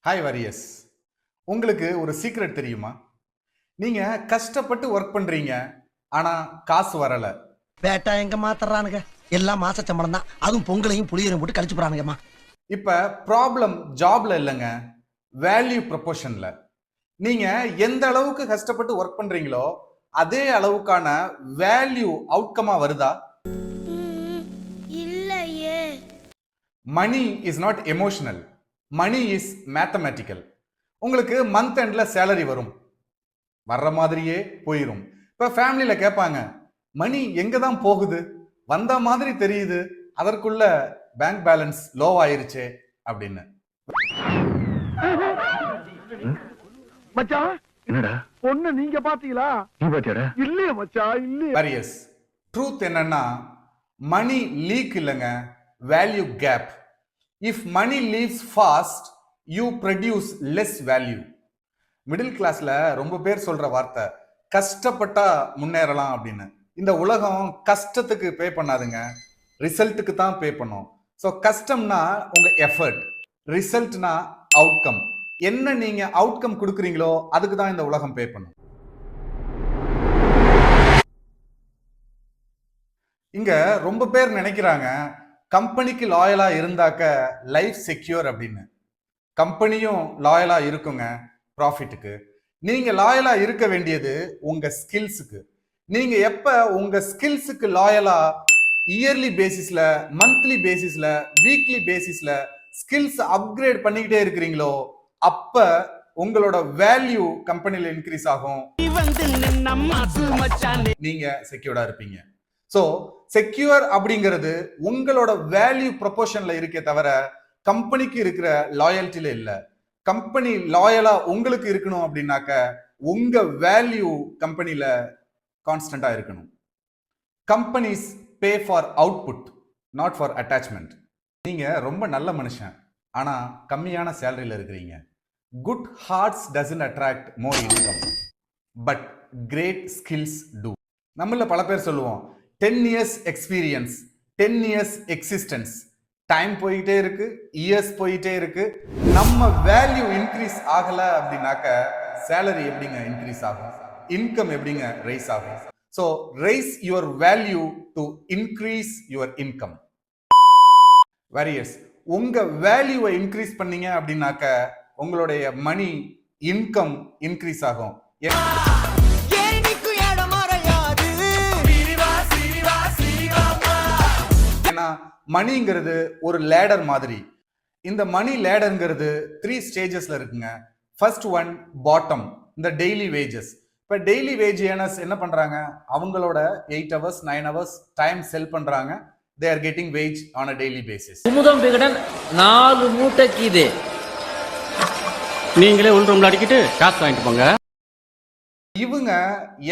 Hi warriors. உங்களுக்கு ஒரு secret தெரியுமா? நீங்க கஷ்டப்பட்டு ஒர்க் பண்றீங்க, ஆனா காசு வரல. பேட்டா எங்க மாத்தறானுங்க? எல்லாம் மாச சம்பளம் தான். அதுவும் பொங்கலையும் புளியரையும் போட்டு கழிச்சு போறானுங்கம்மா. இப்ப ப்ராப்ளம் ஜாப்ல இல்லைங்க, வேல்யூ ப்ரொபோர்ஷன்ல. நீங்க எந்த அளவுக்கு கஷ்டப்பட்டு ஒர்க் பண்றீங்களோ அதே அளவுக்கான வேல்யூ அவுட்கமா வருதா? இல்லையே. Money is not emotional, money is mathematical. உங்களுக்கு மந்த் எண்ட்ல சேலரி வரும், வர்ற மாதிரியே போயிரும். இப்ப ஃபேமிலியில கேட்பாங்க, மணி எங்க தான் போகுது, வந்த மாதிரி தெரியுது, அதற்குள்ள பேங்க் பேலன்ஸ் லோ ஆயிருச்சே அப்படின்னு. மச்சான், என்னடா பொண்ணு நீங்க பாத்தீங்களா? நீ பாத்தியாடா? இல்லையே மச்சான், இல்லையே. வாரியர்ஸ், ட்ரூத் என்னன்னா மணி லீக் இல்லைங்க, value gap. If money leaves fast you produce less value. Middle கிளாஸ்ல ரொம்ப பேர் சொல்ற வார்த்தை கஷ்டப்பட்டா முன்னேறலாம் அப்படின்னு. இந்த உலகம் கஷ்டத்துக்கு பே பண்ணாதுங்க, ரிசல்ட்டுக்கு தான் பே பண்ணும். ஸோ கஷ்டம்னா உங்க எஃபர்ட், ரிசல்ட்னா அவுட்கம். என்ன நீங்க அவுட்கம் கொடுக்குறீங்களோ அதுக்கு தான் இந்த உலகம் பே பண்ணும். இங்க ரொம்ப பேர் நினைக்கிறாங்க கம்பெனிக்கு லாயலா இருந்தாக்க லைஃப் செக்யூர் அப்படின்னு. கம்பெனியும் லாயலா இருக்குங்க ப்ராஃபிட்டுக்கு. நீங்க லாயலா இருக்க வேண்டியது உங்க ஸ்கில்ஸுக்கு. நீங்க எப்ப உங்க ஸ்கில்ஸுக்கு லாயலா இயர்லி பேசிஸ்ல, மந்த்லி பேசிஸ்ல, வீக்லி பேசிஸ்ல ஸ்கில்ஸ் அப்கிரேட் பண்ணிக்கிட்டே இருக்கிறீங்களோ அப்ப உங்களோட வேல்யூ கம்பெனில இன்க்ரீஸ் ஆகும், நீங்க செக்யூர்டா இருப்பீங்க. சோ செக்யூர் அப்படிங்கிறது உங்களோட வேல்யூ ப்ரொபோர்ஷன்ல இருக்கே தவிர கம்பெனிக்கு இருக்கிற லாயல்ட்டில இல்ல. கம்பெனி லாயலா உங்களுக்கு இருக்கணும் அப்படின்னாக்க உங்க வேல்யூ கம்பெனில கான்ஸ்டன்டா இருக்கணும். Companies pay for output, not for attachment. நீங்க ரொம்ப நல்ல மனுஷன், ஆனா கம்மியான சேலரியில இருக்கிறீங்க. Good hearts doesn't attract more income, but great skills do. நம்மள பல பேர் சொல்லுவோம் 10 years experience, 10 years existence. Time போயிட்டே இருக்கு, இயர்ஸ் போயிட்டே இருக்கு, நம்ம வேல்யூ இன்க்ரீஸ் ஆகல அப்படின்னாக்க சேலரி எப்படிங்க இன்க்ரீஸ் ஆகும், இன்கம் எப்படிங்க ரைஸ் ஆகும்? So raise your value to increase your income. Warriors, உங்க வேல்யூவை இன்க்ரீஸ் பண்ணீங்க அப்படின்னாக்க உங்களுடைய மணி இன்கம் இன்க்ரீஸ் ஆகும். மணிங்கிறது ஒரு லேடர் மாதிரி. இந்த மணி லேடர்ங்கிறது 3 ஸ்டேஜஸ்ல இருக்குங்க. ஃபர்ஸ்ட் ஒன் பாட்டம், இந்த டெய்லி வேஜஸ். இப்ப டெய்லி வேஜ் ஏர்னர்ஸ் என்ன பண்றாங்க, அவங்களோட 8 hours 9 hours டைம் செல் பண்றாங்க. they are getting wage on a daily basis. Kumudam Vikatan 4 மூட்டைக்கு இது. நீங்களே உள் ரூம்ல அடிக்கிட்டு காசு வாங்கிட்டு போங்க. இவங்க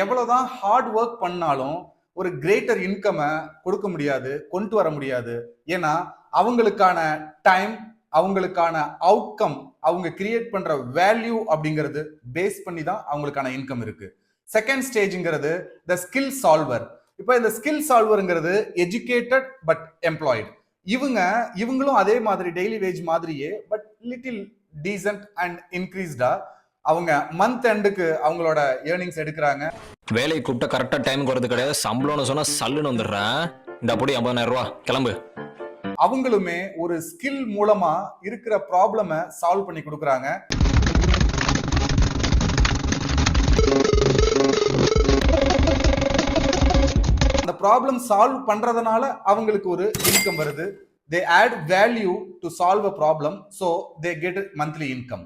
எவ்வளவுதான் ஹார்ட் ஒர்க் பண்ணாலும் ஒரு கிரேட்டர் இன்கமை கொடுக்க முடியாது, கொண்டு வர முடியாது. ஏன்னா அவங்களுக்கான டைம், அவங்களுக்கான அவுட்கம், அவங்க கிரியேட் பண்ற வேல்யூ அப்படிங்கிறது பேஸ் பண்ணி தான் அவங்களுக்கான இன்கம் இருக்கு. செகண்ட் ஸ்டேஜ்ங்கிறது த ஸ்கில் சால்வர். இப்போ இந்த ஸ்கில் சால்வருங்கிறது எஜுகேட்டட் பட் எம்ப்ளாய்டு. இவங்களும் அதே மாதிரி டெய்லி வேஜ் மாதிரியே பட் லிட்டில் டீசன்ட் அண்ட் இன்க்ரீஸ்டா அவங்க மந்த் எண்டுக்கு அவங்களோட ஏர்னிங்ஸ் எடுக்கிறாங்க. வேலையை கூப்பிட்ட கரெக்டா டைமுக்கு வரது கிடையாது, சம்பளம்னு சொன்னா சல்லுன்னு வந்துடுறேன். இந்த அப்படி 50,000 ரூபாய் கிளம்பு. அவங்களுமே ஒரு ஸ்கில் மூலமா இருக்கிற ப்ராப்ளமை சால்வ் பண்ணி கொடுக்குறாங்க. அந்த ப்ராப்ளம் சால்வ் பண்றதுனால அவங்களுக்கு ஒரு இன்கம் வருது. they add value to solve a problem, so they get monthly income.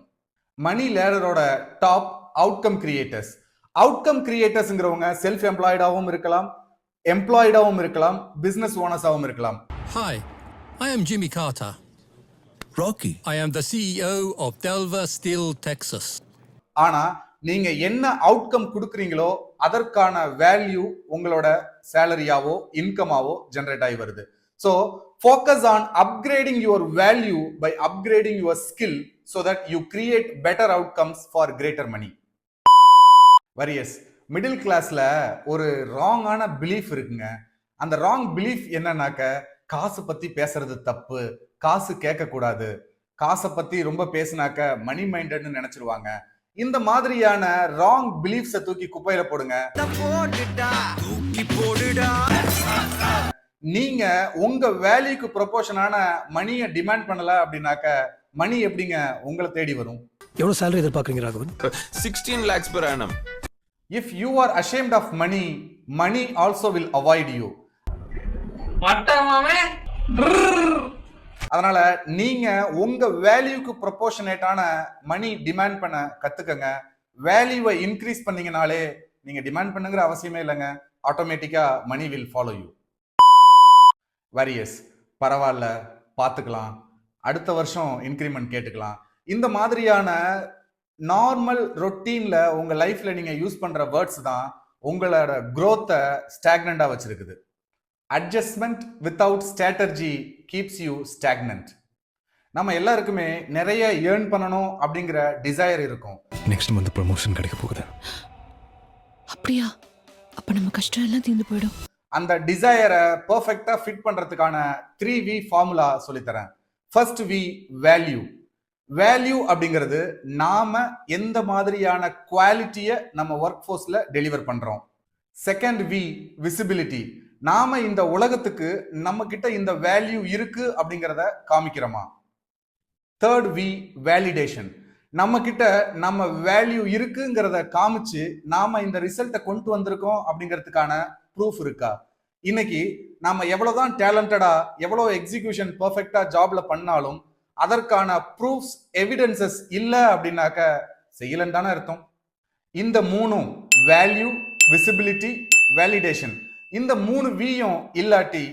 Money லேடரோட டாப் அவுட்கம் கிரியேட்டர்ஸ். அவுட்கம் கிரியேட்டர்ஸ்ங்கிறவங்க செல்ஃப் எம்ப்ளாய்டாவும் இருக்கலாம், எம்ப்ளாய்டாவும் இருக்கலாம், பிசினஸ் ஓனர்ஸாவும் இருக்கலாம். Hi, I am Jimmy Carter. Rocky. I am the CEO of Delver Steel, Texas. ஆனா நீங்க என்ன அவுட்கம் கொடுக்குறீங்களோ அதற்கான வேல்யூ உங்களோட சேலரியாவோ இன்கமாவோ ஜெனரேட் ஆகி வருது. So focus on upgrading your value by upgrading your skill so that you create better outcomes for greater money. Warriors, middle கிளாஸ்ல ஒரு ராங்கான பிலீஃப் இருக்குங்க. அந்த ராங் பிலீஃப் என்னன்னாக்க காசு பத்தி பேசுறது தப்பு, காசு கேட்க கூடாது, காசை பத்தி ரொம்ப பேசினாக்க மணி மைண்டட்னு நினைச்சிருவாங்க. இந்த மாதிரியான ராங் பிலீஃப்ஸை தூக்கி குப்பையில போடுங்க. நீங்க உங்க வேல்யூக்கு ப்ரொபோர்ஷனான மணியை டிமாண்ட் பண்ணல அப்படின்னாக்க மணி எப்படிங்க உங்களை தேடி வரும்? எவ்வளவு சேலரி எதிர்பார்க்கறீங்க Raghavan? 16 lakhs per annum. If you are ashamed of money, money also will avoid you. அதனால நீங்க உங்க வேல்யூக்கு ப்ரொபோர்ஷனேட்டான மணி டிமாண்ட் பண்ண கத்துக்கங்க. வேல்யூவை இன்க்ரீஸ் பண்ணீங்கனாலே நீங்க டிமாண்ட் பண்ணுங்கிற அவசியமே இல்லைங்க. ஆட்டோமேட்டிக்கா money will follow you. Warriors, பரவாயில்ல, பார்த்துக்கலாம், அடுத்த வருஷம் இன்க்ரிமெண்ட் கேட்டுக்கலாம். இந்த மாதிரியான நார்மல் ரொட்டீன்ல உங்க லைஃப்ல நீங்க யூஸ் பண்ற வேர்ட்ஸ் தான் உங்களோட growth-ஐ ஸ்டாக்னண்டா வச்சிருக்குது. Adjustment without strategy keeps you stagnant. நம்ம எல்லாருக்குமே நிறைய ஏர்ன் பண்ணணும் அப்படிங்கிற டிசைர் இருக்கும். நெக்ஸ்ட் மந்த் ப்ரமோஷன் கிடைக்க போகுது. அப்படியா? அப்ப நம்ம கஷ்டம் எல்லாம் தீர்ந்து போயிடும். அந்த டிசைரை பெர்ஃபெக்ட்டா ஃபிட் பண்றதுக்கான 3V ஃபார்முலா சொல்லித்தரேன். First V, value. வேல்யூ அப்படிங்கிறது நாம எந்த மாதிரியான குவாலிட்டியை நம்ம ஒர்க் ஃபோர்ஸ்ல டெலிவர் பண்றோம். Second V, visibility. நாம இந்த உலகத்துக்கு நம்ம கிட்ட இந்த வேல்யூ இருக்கு அப்படிங்கிறத காமிக்கிறோமா. Third V, validation. நம்ம கிட்ட நம்ம வேல்யூ இருக்குங்கிறத காமிச்சு நாம இந்த ரிசல்ட்டை கொண்டு வந்திருக்கோம் அப்படிங்கிறதுக்கான ப்ரூஃப் இருக்கா. இன்னைக்கு நாம எவ்வளவுதான் டேலண்டடா, எவ்வளவு எக்ஸிகியூஷன் பெர்ஃபெக்ட்டா ஜாப்ல பண்ணாலும் அதற்கான ப்ரூஃப்ஸ், எவிடன்சஸ் இல்ல அப்படின்னாக்க செய்யலன்னு தானே அர்த்தம். இந்த மூணும் வேல்யூ, விசிபிலிட்டி, வேலிடேஷன், இந்த 3 Vயும் இல்லாட்டி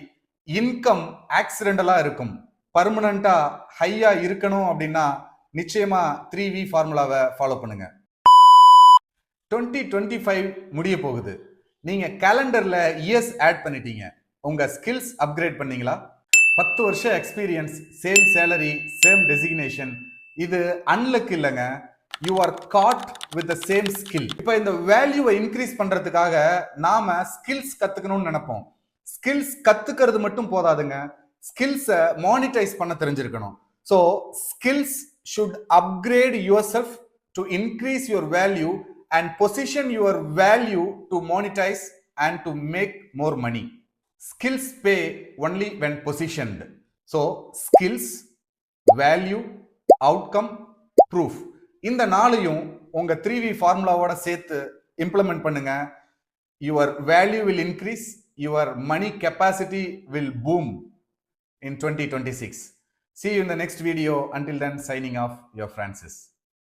இன்கம் ஆக்சிடென்டலா இருக்கும். பர்மனண்டா ஹையா இருக்கணும் அப்படின்னா நிச்சயமா 3V ஃபார்முலாவை ஃபாலோ பண்ணுங்க. 2025 முடிய போகுது. நீங்க கேலண்டர்ல இயர்ஸ் ஆட் பண்ணிட்டீங்க. உங்க ஸ்கில்ஸ் அப்கிரேட் பண்ணீங்களா? 10 வருஷம் experience, same salary, same designation, இது அன்லக் இல்லைங்க. You are caught with the same skill. இப்போ இந்த வேல்யூவை இன்க்ரீஸ் பண்றதுக்காக நாம ஸ்கில்ஸ் கத்துக்கணும்னு நினைப்போம். ஸ்கில்ஸ் கத்துக்கிறது மட்டும் போதாதுங்க, ஸ்கில்ஸை மானிட்டைஸ் பண்ண தெரிஞ்சிருக்கணும். So skills should upgrade your self to increase your value and position your value to monetize and to make more money. Skills pay only when positioned. So skills, value, outcome, proof, இந்த நாளையும் உங்க 3V ஃபார்முலாவோட சேர்த்து implement பண்ணுங்க. Your value will increase, your money capacity will boom in 2026. See you in the next video. Until then, signing off, your Francis.